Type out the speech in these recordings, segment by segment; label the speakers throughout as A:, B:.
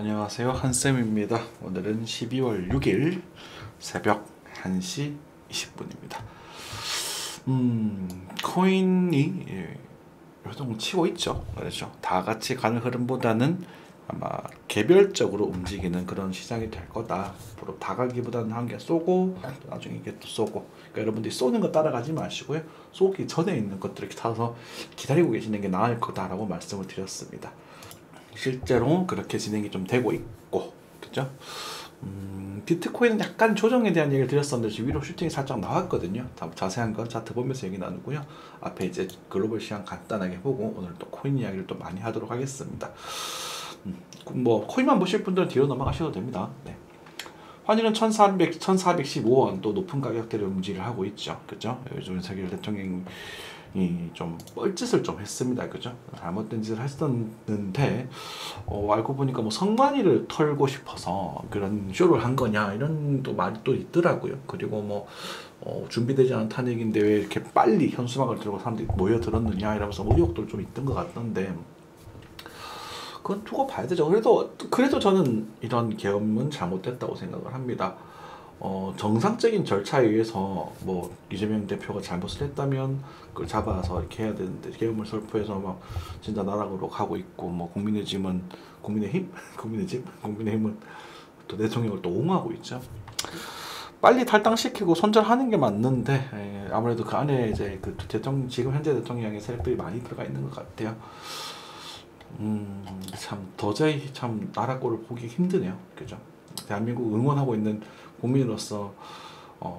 A: 안녕하세요, 한쌤입니다. 오늘은 12월 6일 새벽 1시 20분입니다. 코인이 요동을 치고 있죠. 그렇죠. 다 같이 가는 흐름보다는 아마 개별적으로 움직이는 그런 시장이 될 거다. 앞으로 다 가기보다는 한 개 쏘고 나중에 이게 또 쏘고. 그러니까 여러분들이 쏘는 거 따라가지 마시고요. 쏘기 전에 있는 것들을 타서 기다리고 계시는 게 나을 거다라고 말씀을 드렸습니다. 실제로 그렇게 진행이 좀 되고 있고, 그죠? 비트코인은 약간 조정에 대한 얘기를 드렸었는데 지금 위로 슈팅이 살짝 나왔거든요. 자세한 건 차트 보면서 얘기 나누고요. 앞에 이제 글로벌 시장 간단하게 보고 오늘 또 코인 이야기를 또 많이 하도록 하겠습니다. 뭐 코인만 보실 분들은 뒤로 넘어가셔도 됩니다. 네. 환율은 1415원 또 높은 가격대를 움직이를 하고 있죠. 그죠? 요즘 윤석열 대통령이 좀 뻘짓을 좀 했습니다. 그죠? 잘못된 짓을 했었는데 알고 보니까 뭐 성관이를 털고 싶어서 그런 쇼를 한 거냐 이런 또 말이 또 있더라고요. 그리고 뭐 준비되지 않은 탄핵인데 왜 이렇게 빨리 현수막을 들고 사람들이 모여들었느냐 이러면서 의혹도 좀 있던 것 같던데 그건 두고 봐야 되죠. 그래도 저는 이런 계엄은 잘못됐다고 생각을 합니다. 정상적인 절차에 의해서 뭐 이재명 대표가 잘못을 했다면 그걸 잡아서 이렇게 해야 되는데 계엄을 선포해서 막 진짜 나락으로 가고 있고 뭐 국민의 짐은 국민의힘은 또 대통령을 또 옹호하고 있죠. 빨리 탈당시키고 손절하는 게 맞는데 아무래도 그 안에 이제 그 대통령 지금 현재 대통령의 세력들이 많이 들어가 있는 것 같아요. 참 도저히 참 나라 꼴을 보기 힘드네요. 그죠? 대한민국 응원하고 있는 국민으로서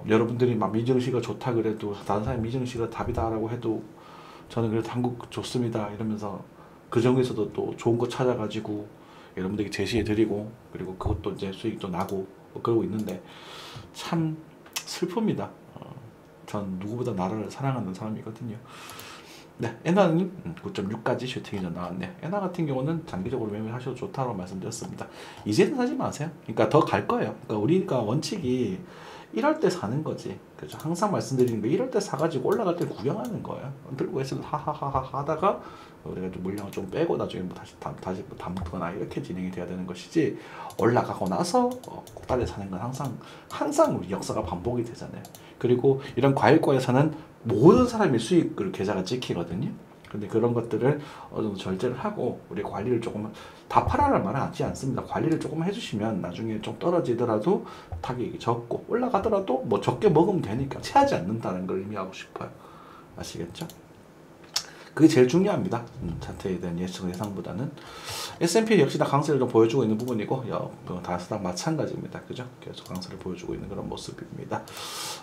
A: 여러분들이 막 민정씨가 좋다 그래도 다른 사람이 민정씨가 답이다라고 해도 저는 그래도 한국 좋습니다 이러면서 그 정에서도 또 좋은 거 찾아가지고 여러분들에게 제시해드리고 그리고 그것도 이제 수익도 나고 그러고 있는데 참 슬픕니다. 전 누구보다 나라를 사랑하는 사람이거든요. 네, 에나는 9.6까지 슈팅이 좀 나왔네요. 에나 같은 경우는 장기적으로 매매하셔도 좋다고 말씀드렸습니다. 이제는 사지 마세요. 그러니까 더 갈 거예요. 그러니까 우리가 원칙이 이럴 때 사는 거지. 그죠? 항상 말씀드리는 거 이럴 때 사가지고 올라갈 때 구경하는 거예요. 들고 있으면 하하하하 하다가 우리가 좀 물량을 좀 빼고 나중에 뭐 다시 담거나 이렇게 진행이 돼야 되는 것이지 올라가고 나서 꼭다리 사는 건 항상 우리 역사가 반복이 되잖아요. 그리고 이런 과일과에서는 모든 사람이 수익을 계좌가 찍히거든요. 근데 그런 것들을 어느 정도 절제를 하고 우리 관리를 조금 다 팔아라는 말은 하지 않습니다. 관리를 조금 해주시면 나중에 좀 떨어지더라도 타격이 적고 올라가더라도 뭐 적게 먹으면 되니까 체하지 않는다는 걸 의미하고 싶어요. 아시겠죠? 그게 제일 중요합니다. 차트에 대한 예상보다는 S&P 역시 다 강세를 좀 보여주고 있는 부분이고 다스닥 마찬가지입니다. 그죠? 계속 강세를 보여주고 있는 그런 모습입니다.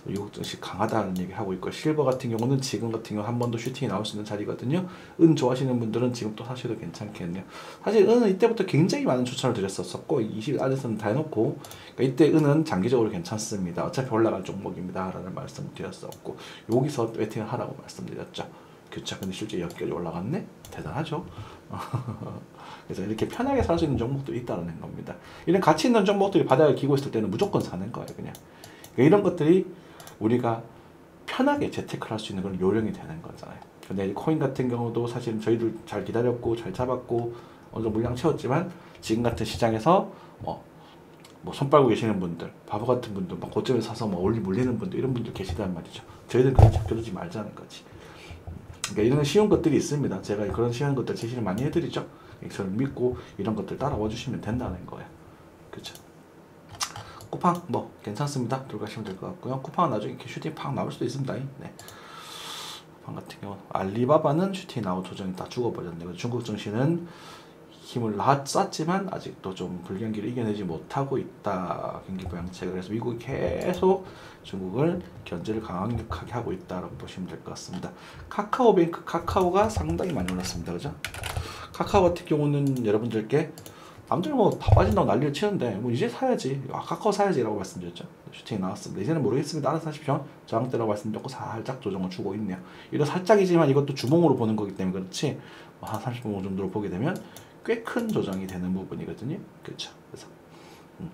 A: 미국 증시 강하다는 얘기 하고 있고 실버 같은 경우는 지금 같은 경우 한 번 더 슈팅이 나올 수 있는 자리거든요. 은 좋아하시는 분들은 지금 또 사셔도 괜찮겠네요. 사실 은은 이때부터 굉장히 많은 추천을 드렸었고 20 안에서는 다 해놓고 그러니까 이때 은은 장기적으로 괜찮습니다. 어차피 올라갈 종목입니다. 라는 말씀을 드렸었고 여기서 웨팅을 하라고 말씀드렸죠. 그쵸. 근데 실제 여기까지 올라갔네? 대단하죠. 그래서 이렇게 편하게 살 수 있는 종목들이 있다는 겁니다. 이런 가치 있는 종목들이 바닥에 기고 있을 때는 무조건 사는 거예요. 그냥. 그러니까 이런 것들이 우리가 편하게 재테크를 할 수 있는 그런 요령이 되는 거잖아요. 근데 이 코인 같은 경우도 사실 저희들 잘 기다렸고 잘 잡았고 어느 정도 물량 채웠지만 지금 같은 시장에서 뭐 손 빨고 계시는 분들, 바보 같은 분들, 막 고점에 사서 막 물리는 분들 이런 분들 계시단 말이죠. 저희들 그러지 말자는 거지. 그러니까 이런 쉬운 것들이 있습니다. 제가 그런 쉬운 것들 제시를 많이 해드리죠. 저를 믿고 이런 것들 따라와 주시면 된다는 거예요. 그렇죠? 쿠팡 뭐 괜찮습니다. 들어가시면 될 것 같고요. 쿠팡은 나중에 이렇게 슈팅 팍 나올 수도 있습니다. 네. 쿠팡 같은 경우 알리바바는 슈팅 나오고 조정이 다 죽어버렸네요. 중국 증시는 힘을 쐈지만 아직도 좀 불경기를 이겨내지 못하고 있다. 경기 부양책. 그래서 미국이 계속 중국을 견제를 강력하게 하고 있다라고 보시면 될 것 같습니다. 카카오뱅크 카카오가 상당히 많이 올랐습니다. 그죠? 카카오 같은 경우는 여러분들께 남들 뭐 다 빠진다고 난리를 치는데 뭐 이제 사야지. 카카오 사야지라고 말씀드렸죠. 슈팅이 나왔습니다. 이제는 모르겠습니다. 알아서 하십시오. 저항대라고 말씀드렸고 살짝 조정을 주고 있네요. 이런 살짝이지만 이것도 주봉으로 보는 거기 때문에 그렇지 한 30분 정도로 보게 되면 꽤 큰 조정이 되는 부분이거든요. 그렇죠. 그래서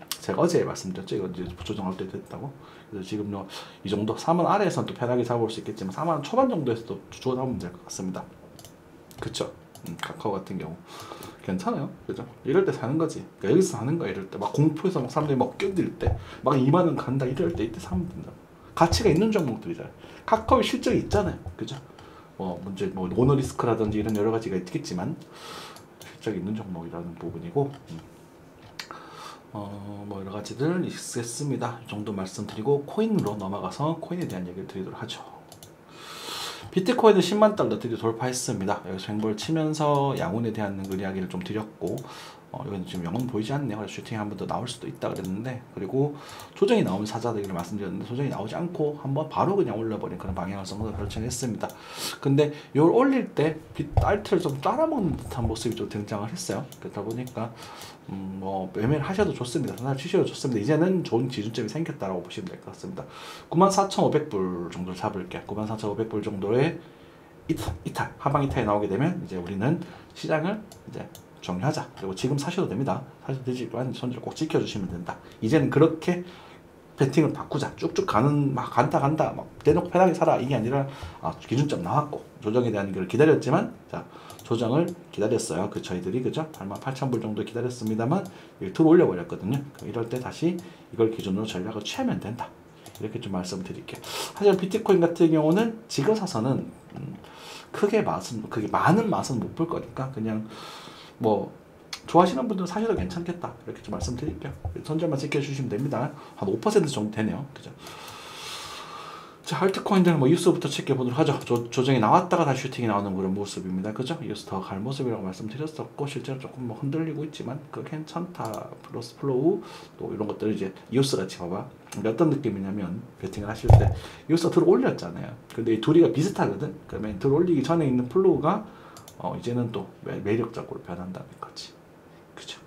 A: 제가 어제 말씀드렸죠. 이거 이제 조정할 때 됐다고. 그래서 지금 이 정도 4만 아래에서는 또 편하게 잡아볼 수 있겠지만 4만 초반 정도에서도 주워 잡으면 될 것 같습니다. 그렇죠. 카카오 같은 경우 괜찮아요. 그죠? 이럴 때 사는 거지. 그러니까 여기서 사는 거야. 이럴 때 막 공포에서 막 사람들이 막 견딜 때 막 2만 원 간다 이럴 때 이때 사면 된다. 가치가 있는 종목들이잖아요. 카카오의 실적이 있잖아요. 그죠? 문제 오너리스크라든지 이런 여러 가지가 있겠지만 실적이 있는 종목이라는 부분이고 뭐 여러 가지들 있겠습니다. 이 정도 말씀드리고 코인으로 넘어가서 코인에 대한 얘기를 드리도록 하죠. 비트코인은 10만 달러 드디어 돌파했습니다. 여기서 횡보를 치면서 양운에 대한 이야기를 좀 드렸고 이건 지금 영혼 보이지 않네요. 그래서 슈팅이 한 번 더 나올 수도 있다 그랬는데, 그리고 조정이 나오면 사자되기를 말씀드렸는데 조정이 나오지 않고 한번 바로 그냥 올려버린 그런 방향을 결정했습니다. 근데 이걸 올릴 때 알트를 좀 따라먹는 듯한 모습이 좀 등장을 했어요. 그러다 보니까 뭐 매매를 하셔도 좋습니다. 사실 치셔도 좋습니다. 이제는 좋은 기준점이 생겼다라고 보시면 될 것 같습니다. 94,500불 정도를 잡을게요. 94,500불 정도의 이탈, 하방 이탈이 나오게 되면 이제 우리는 시장을 이제 정리하자. 그리고 지금 사셔도 됩니다. 사셔도 되지만 손절 꼭 지켜주시면 된다. 이제는 그렇게 배팅을 바꾸자. 쭉쭉 가는 막 간다 막 대놓고 편하게 사라 이게 아니라 기준점 나왔고 조정에 대한 걸 기다렸지만 자 조정을 기다렸어요. 저희들이 그죠? 88,000불 정도 기다렸습니다만 들어 올려버렸거든요. 이럴 때 다시 이걸 기준으로 전략을 취하면 된다. 이렇게 좀 말씀드릴게요. 하지만 비트코인 같은 경우는 지금 사서는 크게 많은 맛은 못 볼 거니까 그냥 뭐 좋아하시는 분들은 사셔도 괜찮겠다 이렇게 좀 말씀드릴게요. 손절만 지켜주시면 됩니다. 한 5% 정도 되네요. 그죠? 자, 알트코인들은 뭐 뉴스부터 체크해보도록 하죠. 조정이 나왔다가 다시 슈팅이 나오는 그런 모습입니다. 그죠? 뉴스 더 갈 모습이라고 말씀드렸었고 실제로 조금 뭐 흔들리고 있지만 그 괜찮다 플러스 플로우 또 이런 것들을 이제 뉴스 같이 봐봐. 그러니까 어떤 느낌이냐면 배팅을 하실 때 뉴스가 들어 올렸잖아요. 근데 이 둘이가 비슷하거든. 그러면 들어 올리기 전에 있는 플로우가 이제는 또 매력적으로 변한다는 거지. 그죠?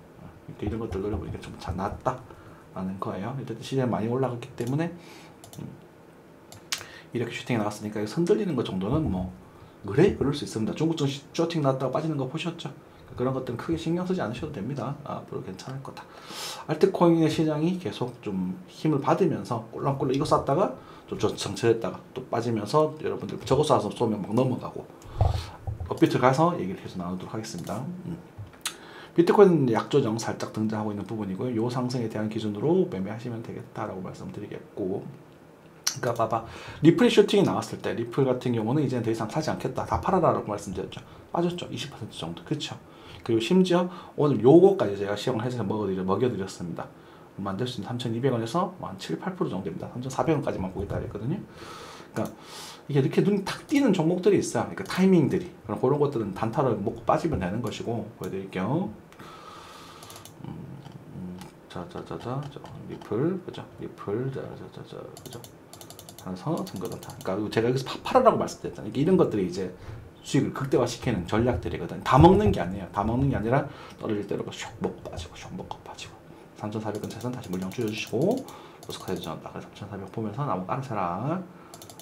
A: 그러니까 이런 것들 노려보니까 좀 잘 낫다라는 거예요. 일단 시장이 많이 올라갔기 때문에 이렇게 슈팅이 나왔으니까 흔들리는 것 정도는 뭐 그럴 수 있습니다. 중국증 슈팅 나왔다가 빠지는 거 보셨죠? 그런 것들은 크게 신경 쓰지 않으셔도 됩니다. 앞으로 괜찮을 거다. 알트코인의 시장이 계속 좀 힘을 받으면서 꼴랑꼴랑 이거 쌌다가 좀 정체됐다가 또 빠지면서 여러분들 저거 쏴서 쏘면 막 넘어가고 업비트 가서 얘기를 계속 나누도록 하겠습니다. 비트코인은 약조정 살짝 등장하고 있는 부분이고요. 요 상승에 대한 기준으로 매매하시면 되겠다라고 말씀드리겠고, 그러니까 봐봐, 리플 슈팅이 나왔을 때 리플 같은 경우는 이제는 더 이상 사지 않겠다, 다 팔아라라고 말씀드렸죠. 빠졌죠. 20% 정도. 그렇죠. 그리고 심지어 오늘 요거까지 제가 시험을 해서 먹여드렸습니다. 만들 수 있는 3,200원에서 한 7, 8% 정도 됩니다. 3,400원까지만 보겠다 그랬거든요. 그러니까 이게 이렇게 눈이 탁 띄는 종목들이 있어요. 그러니까 타이밍들이. 그런 것들은 단타를 먹고 빠지면 되는 것이고, 보여드릴게요. 리플, 그죠? 리플, 그죠? 그래서 증거단타. 그러니까 제가 여기서 팔아라고 말씀드렸잖아요. 이런 것들이 이제 수익을 극대화시키는 전략들이거든요. 다 먹는 게 아니에요. 다 먹는 게 아니라 떨어질 때로 슉 먹고 빠지고, 슉 먹고 빠지고. 3,400원 채선 다시 물량 줄여주시고, 로스카이드 전다. 3,400 보면서 나무 알아서 해라.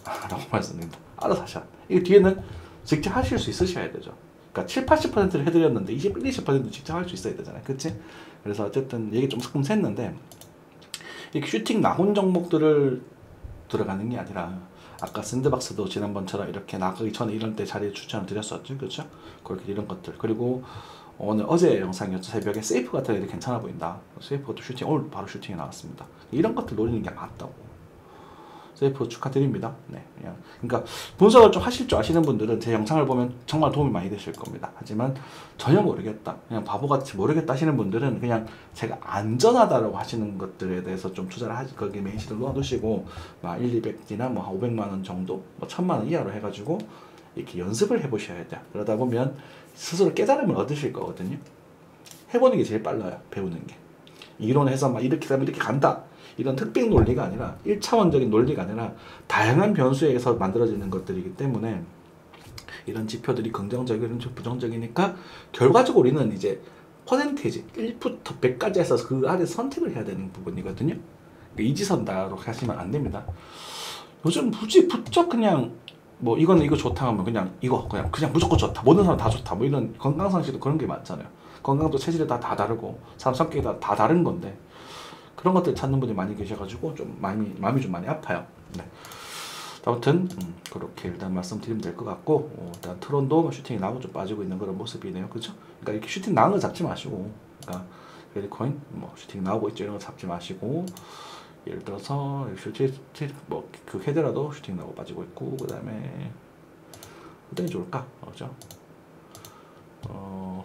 A: 라고 말씀드립니다. 알아서 하셔. 이 뒤에는 직접 하실 수 있으셔야 되죠. 그러니까 7, 80%를 해드렸는데 21, 20% 직접 할 수 있어야 되잖아요. 그치? 그래서 어쨌든 얘기 좀 조금 샜는데, 이렇게 슈팅 나온 종목들을 들어가는 게 아니라, 아까 샌드박스도 지난번처럼 이렇게 나가기 전에 이런 때 자리에 추천을 드렸었죠. 그렇죠? 그렇게 이런 것들. 그리고 어제 영상이었죠. 새벽에 세이프 같은 애들 괜찮아 보인다. 세이프 것도 슈팅, 오늘 바로 슈팅이 나왔습니다. 이런 것들 노리는 게 맞다고. 세이프 축하드립니다. 네, 그러니까 분석을 좀 하실 줄 아시는 분들은 제 영상을 보면 정말 도움이 많이 되실 겁니다. 하지만 전혀 모르겠다, 그냥 바보같이 모르겠다 하시는 분들은 그냥 제가 안전하다라고 하시는 것들에 대해서 좀 투자를 거기에 매시를 놓아두시고, 막 1, 200이나 뭐 한 500만 원 정도, 뭐 1000만 원 이하로 해가지고 이렇게 연습을 해보셔야 돼요. 그러다 보면 스스로 깨달음을 얻으실 거거든요. 해보는 게 제일 빨라요. 배우는 게. 이론해서 막 이렇게 하면 이렇게 간다, 이런 특별 논리가 아니라 1차원적인 논리가 아니라 다양한 변수에서 만들어지는 것들이기 때문에 이런 지표들이 긍정적이든 부정적이니까 결과적으로 우리는 이제 퍼센테이지 1부터 100까지 해서 그 안에 선택을 해야 되는 부분이거든요. 이지선다로 하시면 안 됩니다. 요즘 굳이 부쩍 그냥 뭐 이거는 이거 좋다 하면 그냥 이거 그냥 무조건 좋다, 모든 사람 다 좋다, 뭐 이런 건강상식도 그런 게 많잖아요. 건강도 체질이 다 다르고 사람 성격이 다 다른 건데, 그런 것들 찾는 분이 많이 계셔가지고 좀 마음이 좀 많이 아파요. 네. 아무튼 그렇게 일단 말씀드리면 될 것 같고, 일단 트론도 슈팅이 나고 좀 빠지고 있는 그런 모습이네요. 그죠? 그러니까 이렇게 슈팅 나는 거 잡지 마시고, 그러니까 레드코인 뭐 슈팅 나오고 있죠, 이런 거 잡지 마시고, 예를 들어서 슈팅 뭐그 헤드라도 슈팅 나고 빠지고 있고, 그다음에 어떤 게 좋을까? 그죠?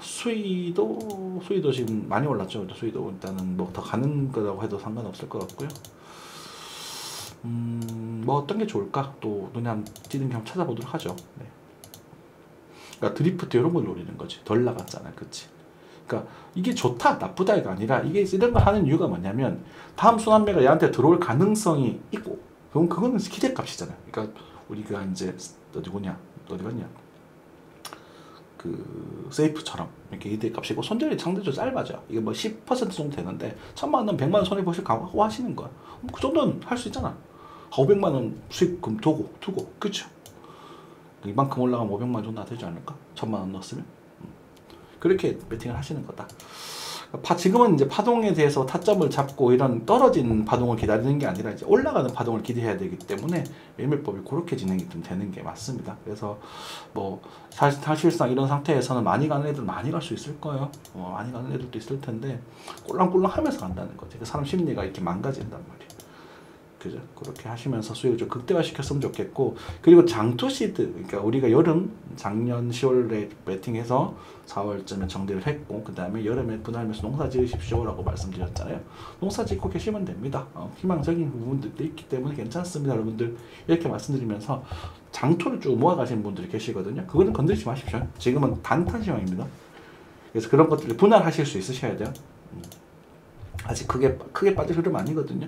A: 수위도 지금 많이 올랐죠. 수위도 일단은 뭐 더 가는 거라고 해도 상관없을 것 같고요. 뭐 어떤 게 좋을까? 또 눈에 한 띄는 게 한번 찾아보도록 하죠. 네. 그러니까 드리프트 이런 걸 노리는 거지. 덜 나갔잖아, 그치? 그러니까 이게 좋다, 나쁘다가 아니라 이게 이런 걸 하는 이유가 뭐냐면 다음 순환매가 얘한테 들어올 가능성이 있고, 그럼 그거는 기대값이잖아요. 그러니까 우리가 이제 어디 갔냐? 그 세이프처럼 이렇게 기대값이고 손절이 상대적으로 짧아져. 이게 뭐 10% 정도 되는데 1,000만 원, 100만 원 손해 보실 각오 하시는 거야. 그 정도는 할 수 있잖아. 500만 원 수익금 두고, 그쵸? 이만큼 올라가면 500만 원 정도 되지 않을까? 1,000만 원 넣었으면. 그렇게 베팅을 하시는 거다. 지금은 이제 파동에 대해서 타점을 잡고 이런 떨어진 파동을 기다리는 게 아니라 이제 올라가는 파동을 기대해야 되기 때문에 매매법이 그렇게 진행이 좀 되는 게 맞습니다. 그래서 뭐 사실상 이런 상태에서는 많이 가는 애들 많이 갈 수 있을 거예요. 많이 가는 애들도 있을 텐데 꼴랑꼴랑 하면서 간다는 거지. 그 사람 심리가 이렇게 망가진단 말이에요. 그죠? 그렇게 하시면서 수익을 좀 극대화시켰으면 좋겠고, 그리고 장투시드, 그러니까 우리가 작년 10월에 배팅해서 4월쯤에 정리를 했고, 그 다음에 여름에 분할하면서 농사 지으십시오라고 말씀드렸잖아요. 농사 짓고 계시면 됩니다. 희망적인 부분들도 있기 때문에 괜찮습니다, 여러분들. 이렇게 말씀드리면서 장투를 쭉 모아가시는 분들이 계시거든요. 그거는 건드리지 마십시오. 지금은 단타 시황입니다. 그래서 그런 것들을 분할하실 수 있으셔야 돼요. 아직 크게 빠질 흐름 아니거든요.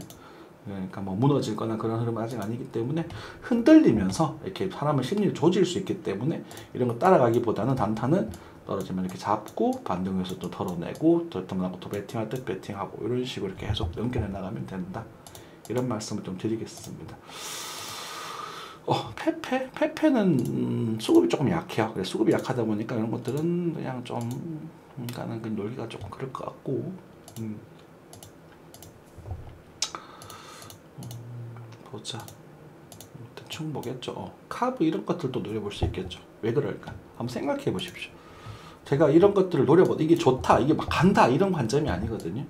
A: 그러니까 뭐 무너질거나 그런 흐름은 아직 아니기 때문에 흔들리면서 이렇게 사람의 심리를 조질 수 있기 때문에 이런 거 따라가기보다는 단타는 떨어지면 이렇게 잡고 반등해서 또 덜어내고 또 배팅할 때 배팅하고 이런 식으로 이렇게 계속 연결해 나가면 된다. 이런 말씀을 좀 드리겠습니다. 페페는 수급이 조금 약해요. 그래서 수급이 약하다 보니까 이런 것들은 그냥 좀 가는 그 놀기가 조금 그럴 것 같고. 보자. 대충 보겠죠. 카브 이런 것들도 노려볼 수 있겠죠. 왜 그럴까? 한번 생각해 보십시오. 제가 이런 것들을 노려보다 이게 좋다, 이게 막 간다 이런 관점이 아니거든요.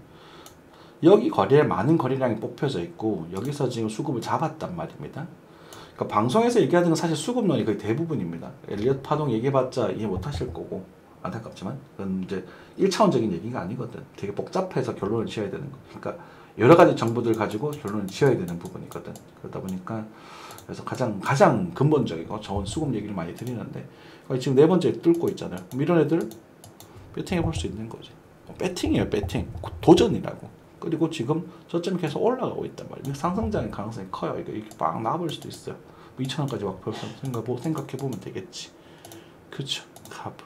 A: 여기 거리에 많은 거래량이 뽑혀져 있고 여기서 지금 수급을 잡았단 말입니다. 그러니까 방송에서 얘기하는 건 사실 수급론이 거의 대부분입니다. 엘리엇 파동 얘기해봤자 이해 못하실 거고, 안타깝지만 그건 이제 1차원적인 얘기가 아니거든. 되게 복잡해서 결론을 지어야 되는 거. 그러니까 여러 가지 정보들 가지고 결론을 지어야 되는 부분이거든. 그러다 보니까 그래서 가장 근본적이고 좋은 수급 얘기를 많이 드리는데 지금 네 번째 뚫고 있잖아요. 그럼 이런 애들 배팅해 볼 수 있는 거지. 배팅이에요, 배팅. 도전이라고. 그리고 지금 저점이 계속 올라가고 있단 말이에요. 상승장의 가능성이 커요. 이렇게 막 나와버릴 수도 있어요. 2,000원까지 막 벌써 생각해 보면 되겠지. 그렇죠. 카브.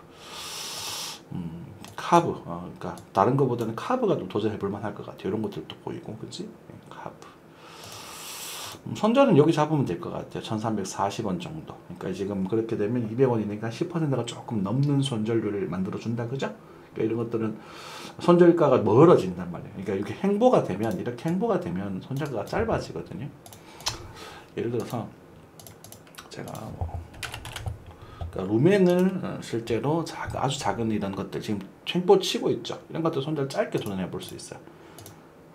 A: 그러니까 다른 거보다는 카브가 좀 도전해 볼 만할 것 같아요. 이런 것들도 보이고, 그렇지? 카브. 선전은 여기 잡으면 될 것 같아요. 1,340원 정도. 그러니까 지금 그렇게 되면 200원이니까 10%가 조금 넘는 손절률을 만들어 준다, 그죠? 그러니까 이런 것들은 손절가가 멀어진단 말이에요. 그러니까 이렇게 행보가 되면 손절가가 짧아지거든요. 예를 들어서 제가 그러니까 루멘을 실제로 아주 작은 이런 것들 지금 횡보 치고 있죠. 이런 것들 손절 짧게 도전해 볼 수 있어요.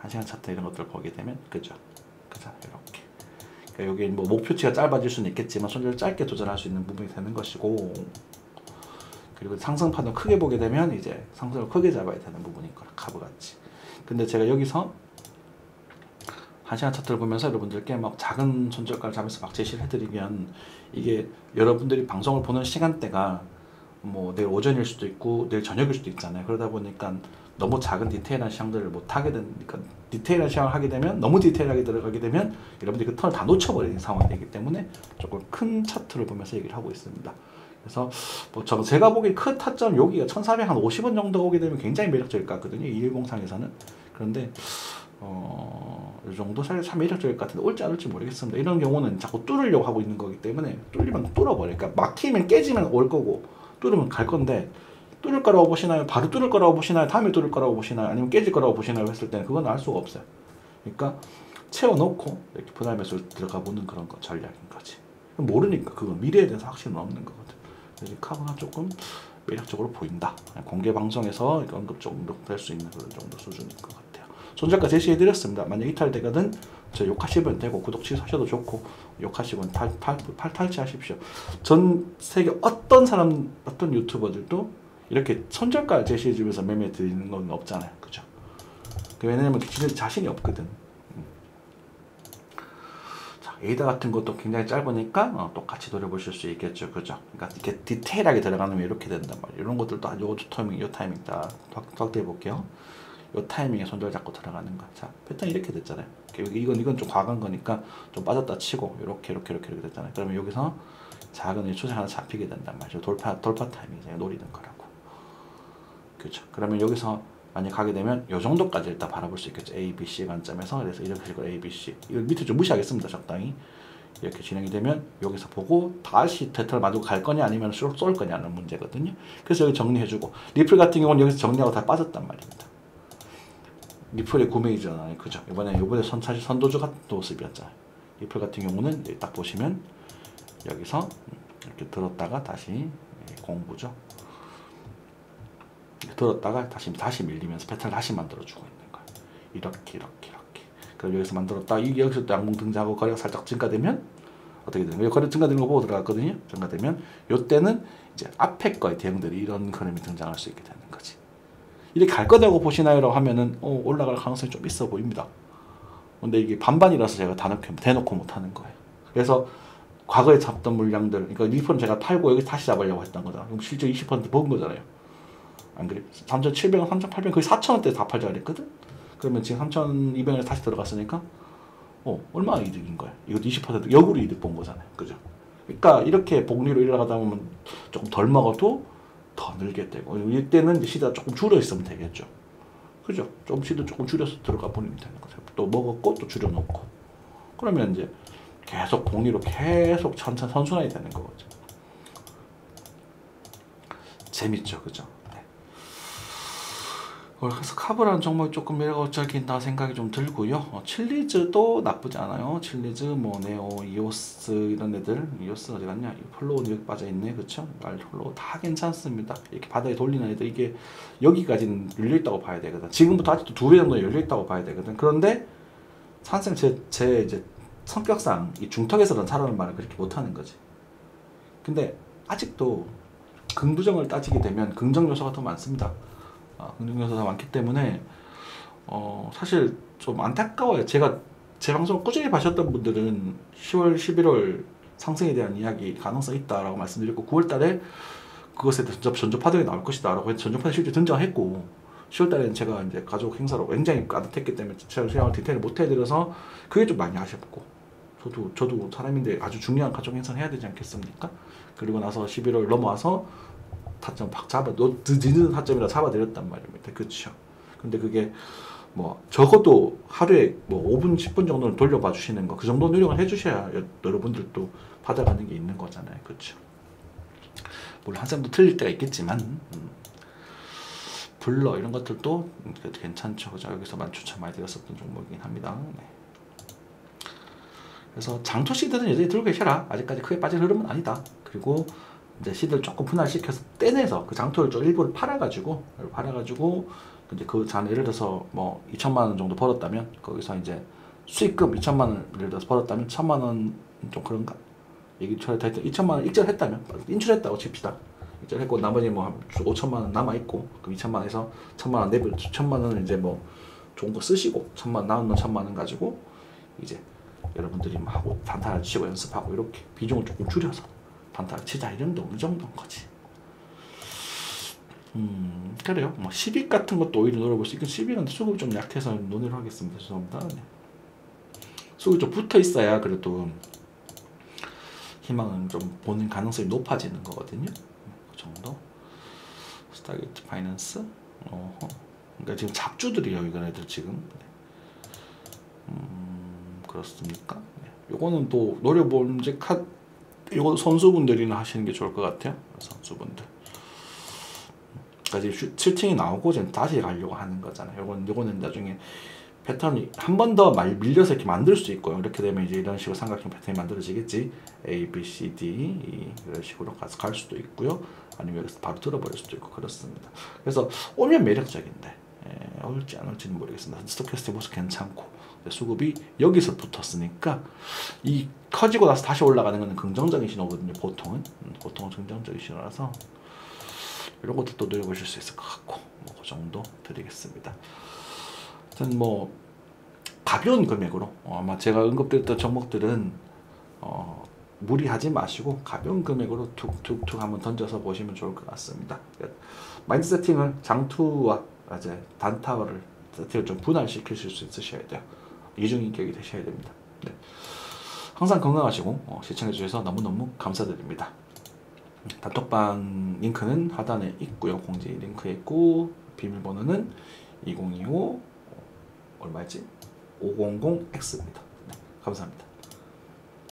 A: 1시간 차트 이런 것들 보게 되면 그죠? 이렇게. 그러니까 여기 뭐 목표치가 짧아질 수는 있겠지만 손절 짧게 도전할 수 있는 부분이 되는 것이고, 그리고 상승판을 크게 보게 되면 이제 상승을 크게 잡아야 되는 부분인 거라, 카브 같이. 근데 제가 여기서 1시간 차트를 보면서 여러분들께 막 작은 손절가를 잡아서 막 제시를 해드리면 이게 여러분들이 방송을 보는 시간대가 뭐 내일 오전일 수도 있고 내일 저녁일 수도 있잖아요. 그러다 보니까 너무 작은 디테일한 시황들을 못 하게 되니까, 디테일한 시황을 하게 되면 너무 디테일하게 들어가게 되면 여러분들이 그 턴을 다 놓쳐버리는 상황이 되기 때문에 조금 큰 차트를 보면서 얘기를 하고 있습니다. 그래서 뭐 제가 보기엔 큰 타점 여기가 1,450원 정도 오게 되면 굉장히 매력적일 것 같거든요. 2103에서는. 그런데 이 정도 사실 참 매력적일 것 같은데 올지 안 올지 모르겠습니다. 이런 경우는 자꾸 뚫으려고 하고 있는 거기 때문에 뚫리면 뚫어버려요. 그러니까 막히면 깨지면 올 거고 뚫으면 갈 건데, 뚫을 거라고 보시나요? 바로 뚫을 거라고 보시나요? 다음에 뚫을 거라고 보시나요? 아니면 깨질 거라고 보시나요? 했을 때는 그건 알 수가 없어요. 그러니까 채워놓고 이렇게 분할 매수를 들어가 보는 그런 전략인 거지. 모르니까 그건 미래에 대해서 확신은 없는 거거든. 그래서 카브가 조금 매력적으로 보인다. 공개 방송에서 언급 정도 될 수 있는 그런 정도 수준인 것 같아요. 손절가 제시해드렸습니다. 만약 이탈되거든 저 욕하시면 되고 구독 취소하셔도 좋고 욕하시면 탈취하십시오. 전 세계 어떤 사람 어떤 유튜버들도 이렇게 손절가 제시해주면서 매매 드리는 건 없잖아요. 그죠? 왜냐면 자신이 없거든. 자, 에이다 같은 것도 굉장히 짧으니까 똑같이 노려보실 수 있겠죠. 그죠? 그러니까 이렇게 디테일하게 들어가면 이렇게 된단 말이에요. 이런 것들도 요 타이밍 다 확대해 볼게요. 요 타이밍에 손절 잡고 들어가는 거. 자, 패턴 이렇게 됐잖아요. 이건 좀 과한 거니까 좀 빠졌다 치고 이렇게 됐잖아요. 그러면 여기서 작은 추세 하나 잡히게 된단 말이죠. 돌파 타이밍 이제 노리는 거라고. 그렇죠. 그러면 여기서 만약 가게 되면 요 정도까지 일단 바라볼 수 있겠죠. A, B, C 관점에서. 그래서 이렇게 식으로 A, B, C. 이걸 밑에 좀 무시하겠습니다. 적당히. 이렇게 진행이 되면 여기서 보고 다시 대타를 만들고 갈 거냐 아니면 쏠 거냐는 문제거든요. 그래서 여기 정리해주고 리플 같은 경우는 여기서 정리하고 다 빠졌단 말입니다. 리플의 구매이잖아요. 그죠? 이번에 사실 선도주 같은 모습이었잖아요. 리플 같은 경우는 딱 보시면 여기서 이렇게 들었다가 다시 공부죠. 들었다가 다시 밀리면서 패턴을 다시 만들어주고 있는 거예요. 이렇게. 그럼 여기서 만들었다. 여기서 또 양봉 등장하고 거래가 살짝 증가되면 어떻게 되는 거예요? 거래 증가되는 거 보고 들어갔거든요. 증가되면 요때는 이제 앞에 거의 대형들이 이런 흐름이 등장할 수 있게 되는 거지. 이렇게 갈 거라고 보시나요? 라고 하면은 올라갈 가능성이 좀 있어 보입니다. 근데 이게 반반이라서 제가 대놓고 못하는 거예요. 그래서 과거에 잡던 물량들, 그러니까 리플은 제가 팔고 여기 다시 잡으려고 했던 거잖아. 그럼 실제 20% 먹은 거잖아요. 안 그래? 3,700원, 3,800원, 거의 4,000원대 다 팔자 그랬거든? 그러면 지금 3,200원에 다시 들어갔으니까, 얼마나 이득인 거야? 이것도 20% 역으로 이득 본 거잖아요. 그죠? 그러니까 이렇게 복리로 일어나가다 보면 조금 덜 먹어도 더 늘게 되고, 이때는 이제 시대가 조금 줄여 있으면 되겠죠. 그죠? 좀 시도 조금 줄여서 들어가 버리면 되는 거죠. 또 먹었고, 또 줄여놓고. 그러면 이제 계속 복리로 계속 천천히 선순환이 되는 거죠. 재밌죠. 그죠? 그래서 카브라는 종목이 조금 매력적이다 생각이 좀 들고요. 칠리즈도 나쁘지 않아요. 칠리즈, 네오, 이오스 이런 애들. 이오스 어디 갔냐? 플로우 여기 빠져있네. 그쵸? 플로우 다 괜찮습니다. 이렇게 바닥에 돌리는 애들 이게 여기까지는 열려있다고 봐야 되거든. 지금부터 아직도 2배 정도 열려있다고 봐야 되거든. 그런데 산생 제 이제 성격상 이 중턱에서는 살아는 말을 그렇게 못하는 거지. 근데 아직도 긍부정을 따지게 되면 긍정 요소가 더 많습니다. 긍정 요소가 많기 때문에 사실 좀 안타까워요. 제가 제 방송을 꾸준히 봐셨던 분들은 10월, 11월 상승에 대한 이야기 가능성이 있다라고 말씀드렸고 9월 달에 그것에 대해서 전조 파동이 나올 것이다 라고 해서 전조 파동이 실제 등장했고 10월 달에는 제가 이제 가족 행사로 굉장히 따뜻했기 때문에 제가 그냥 디테일을 못 해드려서 그게 좀 많이 아쉽고 저도 사람인데 아주 중요한 가족 행사를 해야 되지 않겠습니까? 그리고 나서 11월 넘어와서 타점 팍 늦은 타점이라 잡아드렸단 말입니다. 그렇죠. 근데 그게 적어도 하루에 5분, 10분 정도는 돌려봐 주시는 거, 그 정도 노력을 해주셔야 여러분들도 받아가는 게 있는 거잖아요. 그렇죠. 물론 한쌤도 틀릴 때가 있겠지만, 블러 이런 것들도 괜찮죠. 그죠? 여기서만 추천 많이 드렸었던 종목이긴 합니다. 네. 그래서 장초 시드는 여전히 들고 계셔라. 아직까지 크게 빠진 흐름은 아니다. 그리고 이제 시드를 조금 분할시켜서 떼내서 그 장토를 좀 일부를 팔아가지고 이제 그 잔 예를 들어서 2천만 원 정도 벌었다면 거기서 이제 수익금 2천만 원 예를 들어서 벌었다면 1천만 원 좀 그런가 얘기처럼 2천만 원 익절했다면 인출했다고 칩시다. 익절했고 나머지 5천만 원 남아 있고 그럼 2천만 원에서 1천만 원 내부 1천만 원은 이제 좋은 거 쓰시고 1천만 원 남은 1천만 원 가지고 이제 여러분들이 하고 단타를 치고 연습하고 이렇게 비중을 조금 줄여서 단타를 치자 이런 어느 정도인 거지. 그래요. 10익 같은 것도 오히려 노려볼 수 있고 10익은 수급이 좀 약해서 논의를 하겠습니다. 죄송합니다. 네. 수급이 좀 붙어 있어야 그래도 희망은 좀 보는 가능성이 높아지는 거거든요. 그 정도. 스타게이트 파이낸스. 그러니까 지금 잡주들이에요. 이건 애들 지금. 그렇습니까? 네. 요거는 또 노려볼 이제 요거 선수분들이나 하시는 게 좋을 것 같아요. 선수분들. 그러니까 지금 7층이 나오고 지금 다시 가려고 하는 거잖아요. 요거는 나중에 패턴이 한 번 더 밀려서 이렇게 만들 수도 있고요. 이렇게 되면 이제 이런 식으로 삼각형 패턴이 만들어지겠지. A, B, C, D 이런 식으로 가서 갈 수도 있고요. 아니면 여기서 바로 들어버릴 수도 있고 그렇습니다. 그래서 오면 매력적인데 올지 안 올지는 모르겠습니다. 스토캐스틱 모습 괜찮고 수급이 여기서 붙었으니까 이 커지고 나서 다시 올라가는 것은 긍정적인 신호거든요. 보통은 긍정적인 신호라서 이런 것들도 노려보실 수 있을 것 같고 뭐 그 정도 드리겠습니다. 하여튼 뭐 가벼운 금액으로 아마 제가 언급드렸던 종목들은 무리하지 마시고 가벼운 금액으로 툭툭툭 한번 던져서 보시면 좋을 것 같습니다. 마인드 세팅을 장투와 이제 단타를 세팅을 좀 분할시키실 수 있으셔야 돼요. 이중인격이 되셔야 됩니다. 네. 항상 건강하시고 시청해 주셔서 너무너무 감사드립니다. 단톡방 링크는 하단에 있고요. 공지 링크에 있고 비밀번호는 2025 얼마였지? 500X입니다. 네, 감사합니다.